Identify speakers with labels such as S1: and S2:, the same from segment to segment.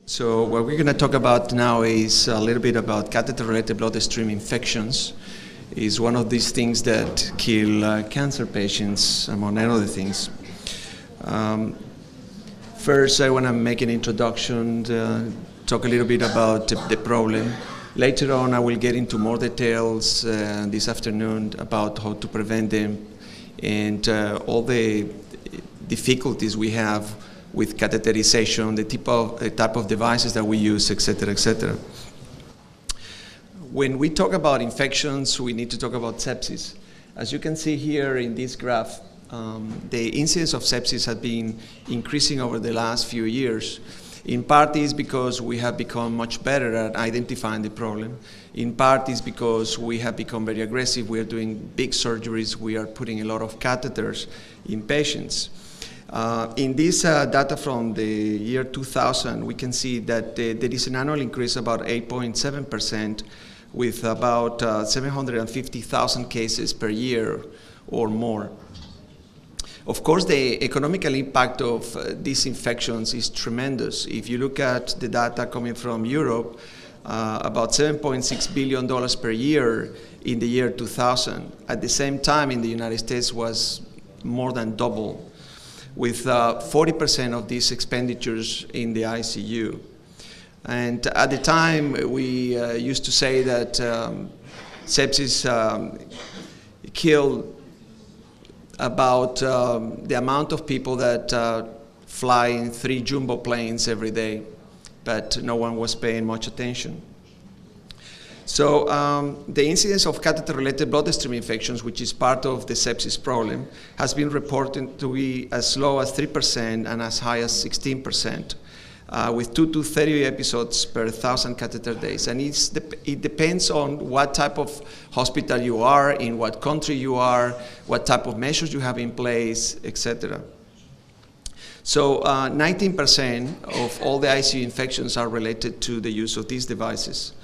S1: So what we're going to talk about now is a little bit about catheter-related bloodstream infections. It's one of these things that kill cancer patients, among other things. First, I want to make an introduction, talk a little bit about the problem. Later on, I will get into more details this afternoon about how to prevent them and all the difficulties we have with catheterization, the type of devices that we use, et cetera, et cetera. When we talk about infections, we need to talk about sepsis. As you can see here in this graph, the incidence of sepsis has been increasing over the last few years. In part is because we have become much better at identifying the problem. In part is because we have become very aggressive. We are doing big surgeries. We are putting a lot of catheters in patients. In this data from the year 2000, we can see that there is an annual increase about 8.7% with about 750,000 cases per year or more. Of course, the economical impact of these infections is tremendous. If you look at the data coming from Europe, about $7.6 billion per year in the year 2000. At the same time, in the United States was more than double, with 40% of these expenditures in the ICU. And at the time, we used to say that sepsis killed about the amount of people that fly in 3 jumbo planes every day, but no one was paying much attention. So the incidence of catheter-related bloodstream infections, which is part of the sepsis problem, has been reported to be as low as 3% and as high as 16%, with 2 to 30 episodes per 1,000 catheter days. And it depends on what type of hospital you are, in what country you are, what type of measures you have in place, etc. So 19% of all the ICU infections are related to the use of these devices.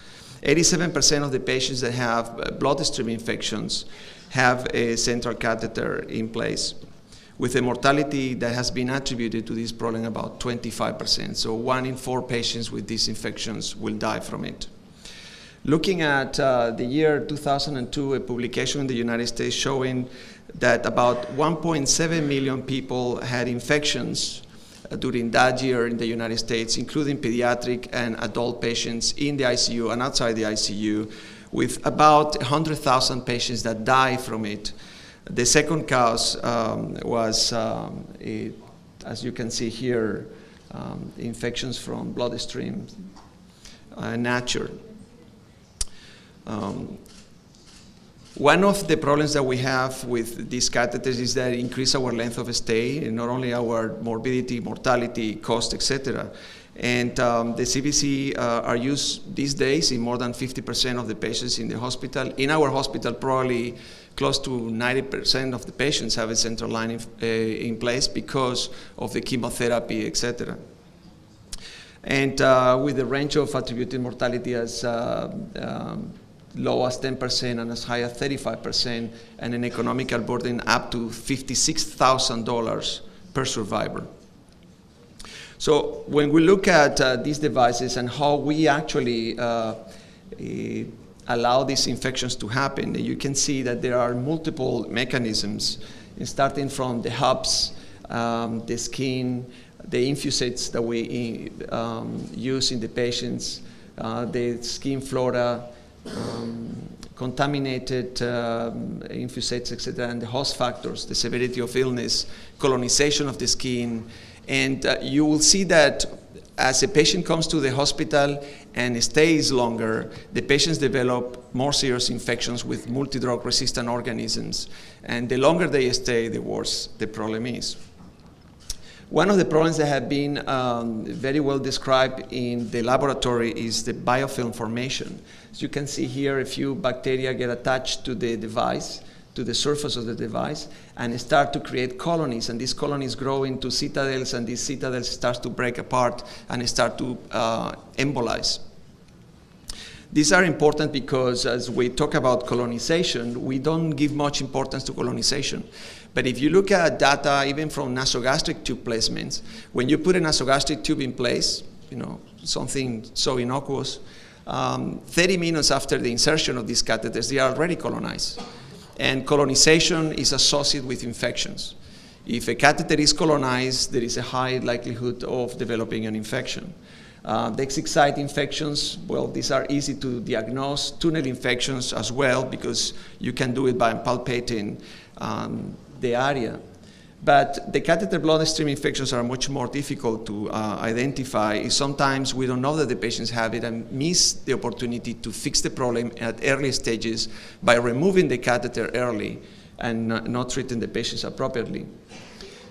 S1: 87% of the patients that have bloodstream infections have a central catheter in place, with a mortality that has been attributed to this problem about 25%. So 1 in 4 patients with these infections will die from it. Looking at the year 2002, a publication in the United States showing that about 1.7 million people had infections during that year in the United States, including pediatric and adult patients in the ICU and outside the ICU, with about 100,000 patients that die from it. The second cause was, as you can see here, infections from bloodstream nature. One of the problems that we have with these catheters is that it increase our length of stay, and not only our morbidity, mortality, cost, etc. And the CVC are used these days in more than 50% of the patients in the hospital. In our hospital, probably close to 90% of the patients have a central line in place because of the chemotherapy, etc. And with the range of attributed mortality as low as 10% and as high as 35%, and an economical burden up to $56,000 per survivor. So when we look at these devices and how we actually allow these infections to happen, you can see that there are multiple mechanisms, starting from the hubs, the skin, the infusates that we use in the patients, the skin flora, contaminated infusates, etc., and the host factors, the severity of illness, colonization of the skin. And you will see that as a patient comes to the hospital and stays longer, the patients develop more serious infections with multi-drug resistant organisms. And the longer they stay, the worse the problem is. One of the problems that have been very well described in the laboratory is the biofilm formation. As you can see here, a few bacteria get attached to the device, to the surface of the device, and start to create colonies. And these colonies grow into citadels, and these citadels start to break apart and start to embolize. These are important because as we talk about colonization, we don't give much importance to colonization. But if you look at data even from nasogastric tube placements, when you put a nasogastric tube in place, something so innocuous, 30 minutes after the insertion of these catheters, they are already colonized. And colonization is associated with infections. If a catheter is colonized, there is a high likelihood of developing an infection. The exit site infections, well, these are easy to diagnose. Tunnel infections as well, because you can do it by palpating the area. But the catheter bloodstream infections are much more difficult to identify. Sometimes we don't know that the patients have it and miss the opportunity to fix the problem at early stages by removing the catheter early and not treating the patients appropriately.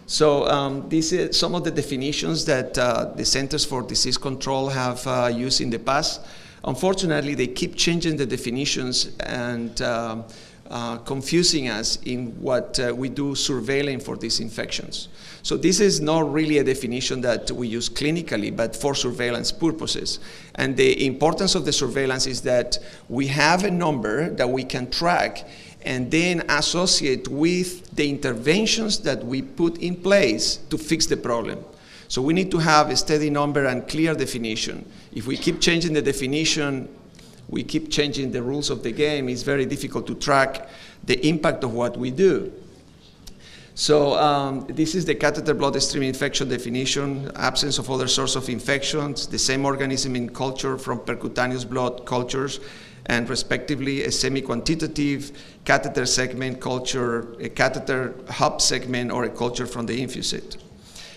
S1: So these are some of the definitions that the Centers for Disease Control have used in the past. Unfortunately, they keep changing the definitions and confusing us in what we do surveilling for these infections. So this is not really a definition that we use clinically, but for surveillance purposes. And the importance of the surveillance is that we have a number that we can track and then associate with the interventions that we put in place to fix the problem. So we need to have a steady number and clear definition. If we keep changing the definition, we keep changing the rules of the game, it's very difficult to track the impact of what we do. So this is the catheter bloodstream infection definition: absence of other source of infections, the same organism in culture from percutaneous blood cultures, and respectively a semi-quantitative catheter segment culture, a catheter hub segment, or a culture from the infusate.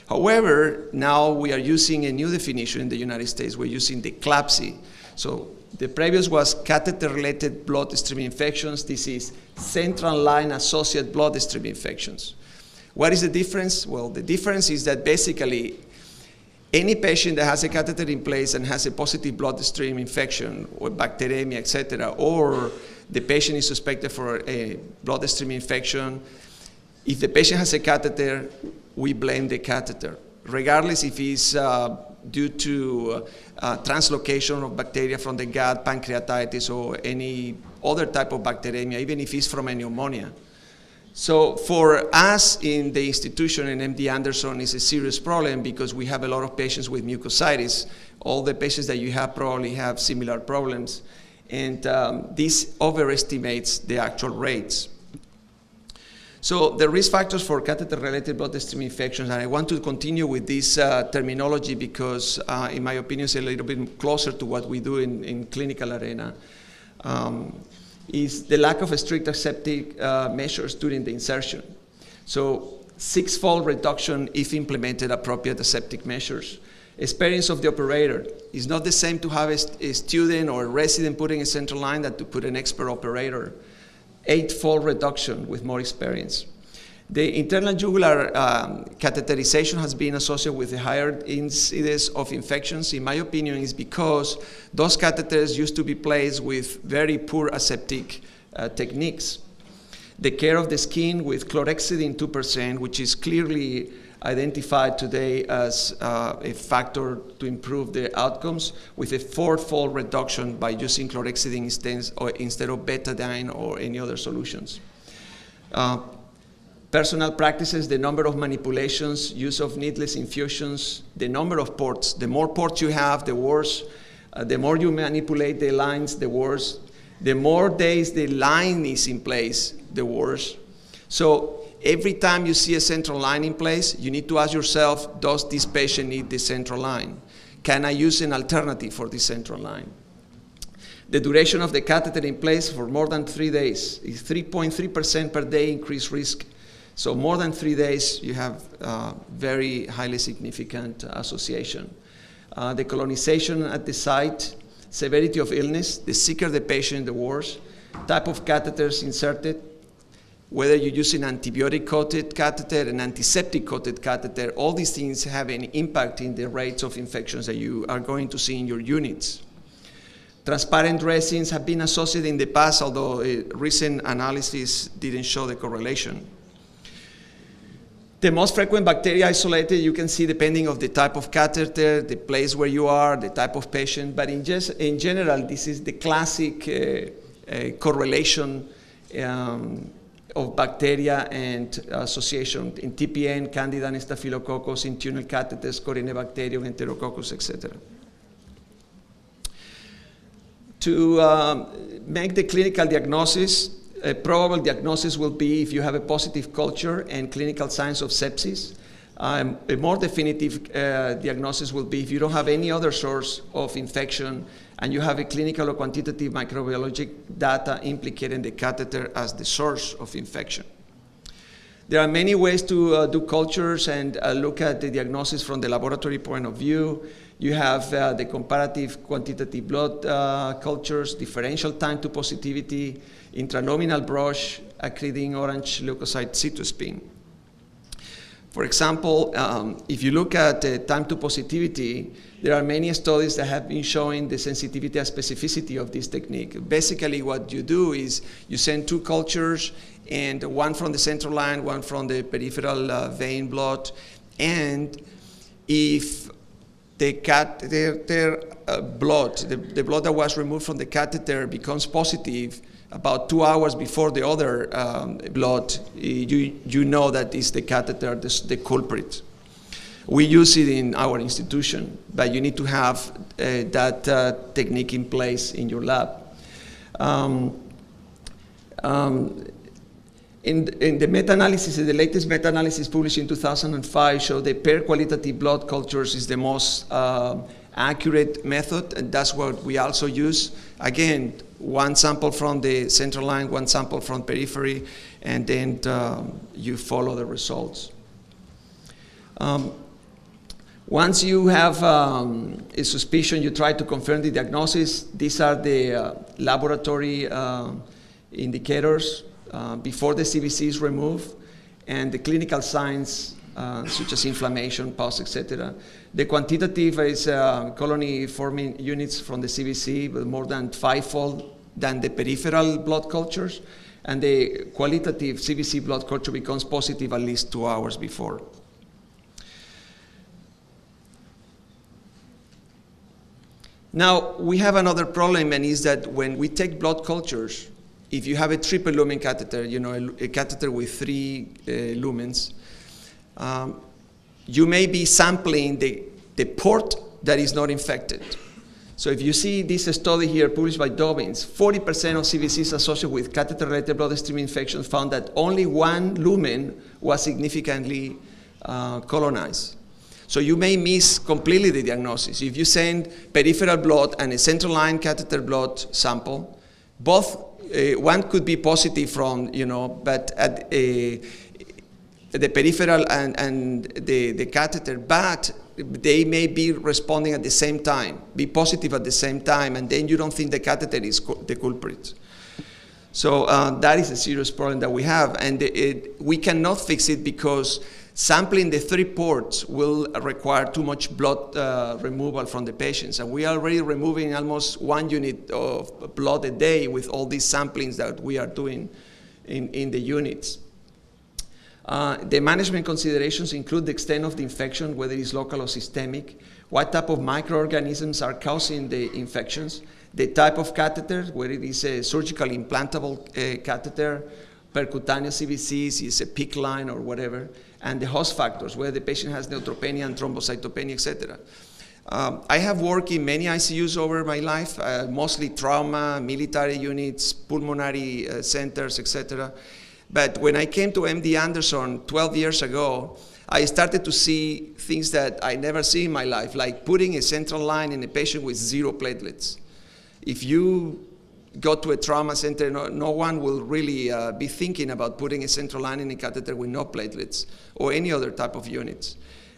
S1: However, now we are using a new definition in the United States. We're using the CLABSI. So the previous was catheter-related bloodstream infections. This is central line associated bloodstream infections. What is the difference? Well, the difference is that basically any patient that has a catheter in place and has a positive bloodstream infection or bacteremia, etc., or the patient is suspected for a bloodstream infection, if the patient has a catheter, we blame the catheter, regardless if it's due to translocation of bacteria from the gut, pancreatitis, or any other type of bacteremia, even if it's from a pneumonia. So for us in the institution in MD Anderson, it's a serious problem because we have a lot of patients with mucositis. All the patients that you have probably have similar problems, and this overestimates the actual rates. So the risk factors for catheter-related bloodstream infections, and I want to continue with this terminology because, in my opinion, it's a little bit closer to what we do in clinical arena, is the lack of strict aseptic measures during the insertion. So 6-fold reduction if implemented appropriate aseptic measures. Experience of the operator is not the same to have a student or a resident putting a central line than to put an expert operator. 8-fold reduction with more experience. The internal jugular catheterization has been associated with a higher incidence of infections. In my opinion, is because those catheters used to be placed with very poor aseptic techniques. The care of the skin with chlorhexidine 2%, which is clearly identified today as a factor to improve the outcomes, with a 4-fold reduction by using chlorhexidine instead of betadine or any other solutions. Personal practices, the number of manipulations, use of needless infusions, the number of ports. The more ports you have, the worse. The more you manipulate the lines, the worse. The more days the line is in place, the worse. So every time you see a central line in place, you need to ask yourself, does this patient need the central line? Can I use an alternative for this central line? The duration of the catheter in place for more than 3 days is 3.3% per day increased risk. So more than 3 days, you have very highly significant association. The colonization at the site, severity of illness, the sicker the patient, the worse. Type of catheters inserted, whether you use an antibiotic-coated catheter, an antiseptic-coated catheter, all these things have an impact in the rates of infections that you are going to see in your units. Transparent dressings have been associated in the past, although recent analysis didn't show the correlation. The most frequent bacteria isolated, you can see depending on the type of catheter, the place where you are, the type of patient, but in general, this is the classic correlation of bacteria and association in TPN, Candida and Staphylococcus, in tunnel catheters, Corynebacterium, Enterococcus, etc. To make the clinical diagnosis, a probable diagnosis will be if you have a positive culture and clinical signs of sepsis. A more definitive diagnosis will be if you don't have any other source of infection and you have a clinical or quantitative microbiologic data implicating the catheter as the source of infection. There are many ways to do cultures and look at the diagnosis from the laboratory point of view. You have the comparative quantitative blood cultures, differential time to positivity, intranominal brush, acridine orange leukocyte cytospin. For example, if you look at time to positivity, there are many studies that have been showing the sensitivity and specificity of this technique. Basically, what you do is you send two cultures, and one from the central line, one from the peripheral vein blood, and if the catheter blood, the blood that was removed from the catheter becomes positive about 2 hours before the other blood, you know that it's the catheter, the culprit. We use it in our institution, but you need to have that technique in place in your lab. In the meta-analysis, the latest meta-analysis published in 2005 showed that pair qualitative blood cultures is the most accurate method, and that's what we also use. Again, one sample from the central line, one sample from periphery, and then you follow the results. Once you have a suspicion, you try to confirm the diagnosis. These are the laboratory indicators before the CVC is removed, and the clinical signs such as inflammation, pus, etc. The quantitative is colony-forming units from the CVC, but more than 5-fold than the peripheral blood cultures, and the qualitative CVC blood culture becomes positive at least 2 hours before. Now, we have another problem, and is that when we take blood cultures, if you have a triple lumen catheter, you know, a catheter with 3 lumens, you may be sampling the port that is not infected. So if you see this study here published by Dobbins, 40% of CVCs associated with catheter-related bloodstream infections found that only 1 lumen was significantly colonized. So you may miss completely the diagnosis. If you send peripheral blood and a central line catheter blood sample, both one could be positive from, you know, but at the peripheral and the catheter, but they may be responding at the same time, be positive at the same time, and then you don't think the catheter is the culprit. So that is a serious problem that we have, and we cannot fix it because sampling the 3 ports will require too much blood removal from the patients. And we are already removing almost 1 unit of blood a day with all these samplings that we are doing in the units. The management considerations include the extent of the infection, whether it's local or systemic, what type of microorganisms are causing the infections, the type of catheter, whether it is a surgical implantable catheter, percutaneous CVCs, is a PICC line or whatever, and the host factors, whether the patient has neutropenia and thrombocytopenia, etc. I have worked in many ICUs over my life, mostly trauma, military units, pulmonary centers, etc. But when I came to MD Anderson 12 years ago, I started to see things that I never see in my life, like putting a central line in a patient with 0 platelets. If you go to a trauma center, no one will really be thinking about putting a central line in a catheter with no platelets or any other type of units.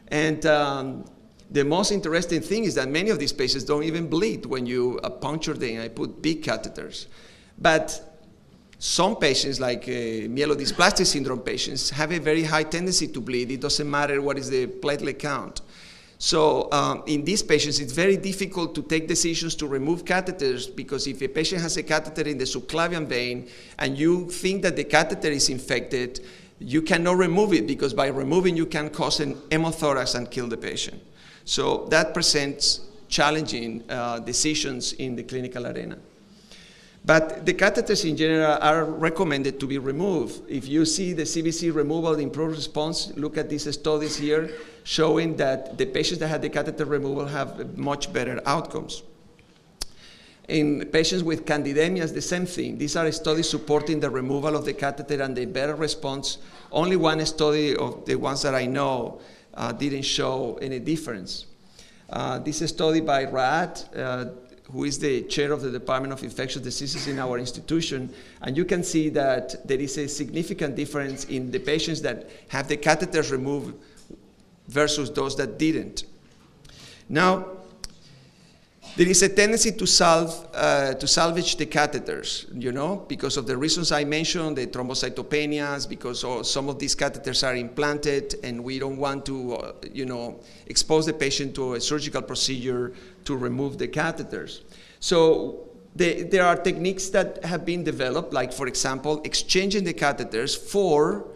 S1: And the most interesting thing is that many of these patients don't even bleed when you puncture them. I put big catheters. But some patients, like myelodysplastic syndrome patients, have a very high tendency to bleed. It doesn't matter what is the platelet count. So in these patients, it's very difficult to take decisions to remove catheters, because if a patient has a catheter in the subclavian vein and you think that the catheter is infected, you cannot remove it, because by removing you can cause an hemothorax and kill the patient. So that presents challenging decisions in the clinical arena. But the catheters in general are recommended to be removed. If you see the CVC removal improved response, look at these studies here showing that the patients that had the catheter removal have much better outcomes. In patients with candidemias, the same thing. These are studies supporting the removal of the catheter and the better response. Only one study of the ones that I know didn't show any difference. This is a study by Raad, who is the chair of the Department of Infectious Diseases in our institution, and you can see that there is a significant difference in the patients that have the catheters removed versus those that didn't. Now, there is a tendency to salvage the catheters, because of the reasons I mentioned, the thrombocytopenias, because some of these catheters are implanted, and we don't want to, expose the patient to a surgical procedure to remove the catheters. So there are techniques that have been developed, like, for example, exchanging the catheters for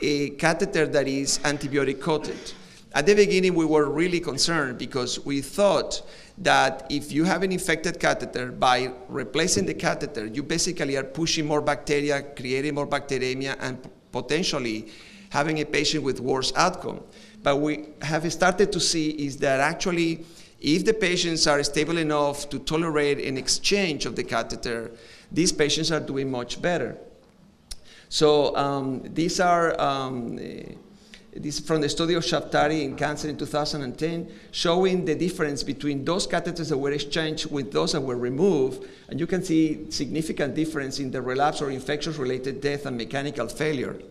S1: a catheter that is antibiotic coated. At the beginning, we were really concerned because we thought that if you have an infected catheter, by replacing the catheter, you basically are pushing more bacteria, creating more bacteremia, and potentially having a patient with worse outcome. But we have started to see is that actually, if the patients are stable enough to tolerate an exchange of the catheter, these patients are doing much better. So these are this is from the study of Shaftari in cancer in 2010, showing the difference between those catheters that were exchanged with those that were removed. And you can see significant difference in the relapse or infectious-related death and mechanical failure.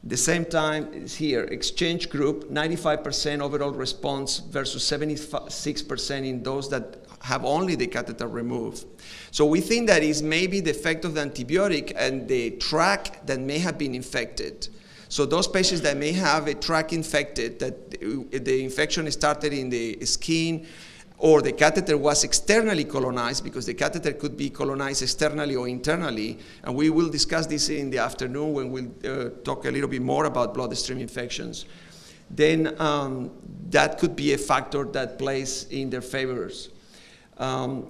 S1: The same time is here, exchange group, 95% overall response versus 76% in those that have only the catheter removed. So we think that is maybe the effect of the antibiotic and the tract that may have been infected. So those patients that may have a tract infected, that the infection started in the skin, or the catheter was externally colonized, because the catheter could be colonized externally or internally, and we will discuss this in the afternoon when we'll talk a little bit more about bloodstream infections, then that could be a factor that plays in their favors.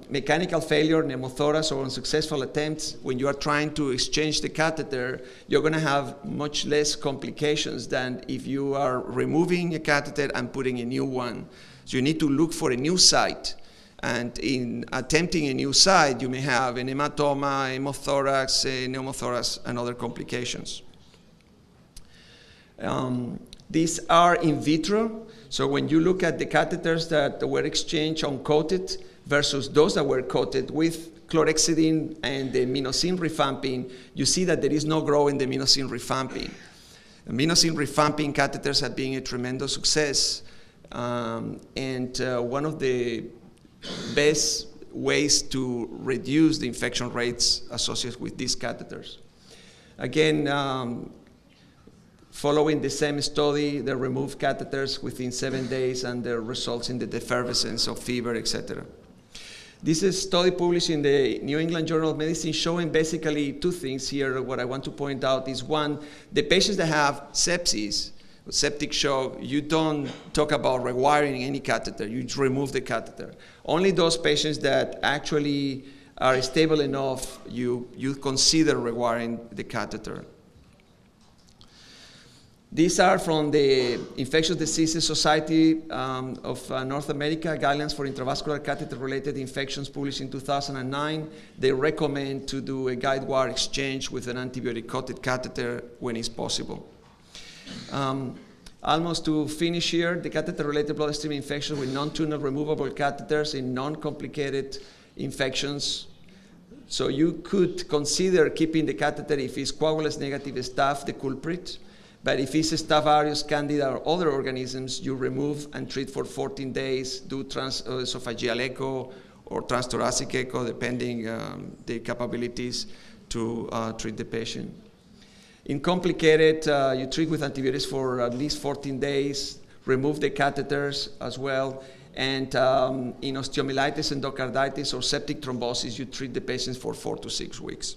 S1: Mechanical failure, pneumothorax, or unsuccessful attempts, when you are trying to exchange the catheter, you're going to have much less complications than if you are removing a catheter and putting a new one. So you need to look for a new site. And in attempting a new site, you may have an hematoma, hemothorax, pneumothorax, and other complications. These are in vitro. So when you look at the catheters that were exchanged uncoated versus those that were coated with chlorhexidine and the minosin rifampin, you see that there is no growth in the minosin rifampin. Minosin rifampin catheters have been a tremendous success. And one of the best ways to reduce the infection rates associated with these catheters. Again, following the same study, they removed catheters within 7 days, and the results in the defervescence of fever, etc. This is a study published in the New England Journal of Medicine showing basically two things here. What I want to point out is, one, the patients that have sepsis, septic shock, you don't talk about rewiring any catheter, you just remove the catheter. Only those patients that actually are stable enough, you consider rewiring the catheter. These are from the Infectious Diseases Society of North America, Guidelines for Intravascular Catheter-Related Infections, published in 2009. They recommend to do a guide wire exchange with an antibiotic-coated catheter when it's possible. Almost to finish here, the catheter-related bloodstream infections with non-tunnel removable catheters in non-complicated infections. So you could consider keeping the catheter if it's coagulase negative staph, the culprit. But if it's Staph aureus, Candida, or other organisms, you remove and treat for 14 days, do transesophageal echo or transthoracic echo, depending the capabilities to treat the patient. In complicated, you treat with antibiotics for at least 14 days, remove the catheters as well, and in osteomyelitis, endocarditis, or septic thrombosis, you treat the patients for 4 to 6 weeks.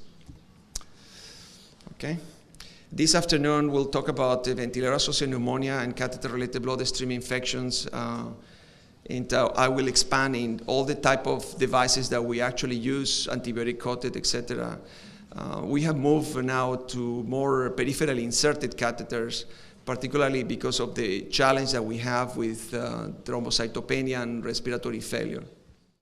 S1: Okay. This afternoon, we'll talk about ventilator-associated pneumonia and catheter-related bloodstream infections. And I will expand in all the type of devices that we actually use, antibiotic-coated, etc. We have moved now to more peripherally inserted catheters, particularly because of the challenge that we have with thrombocytopenia and respiratory failure.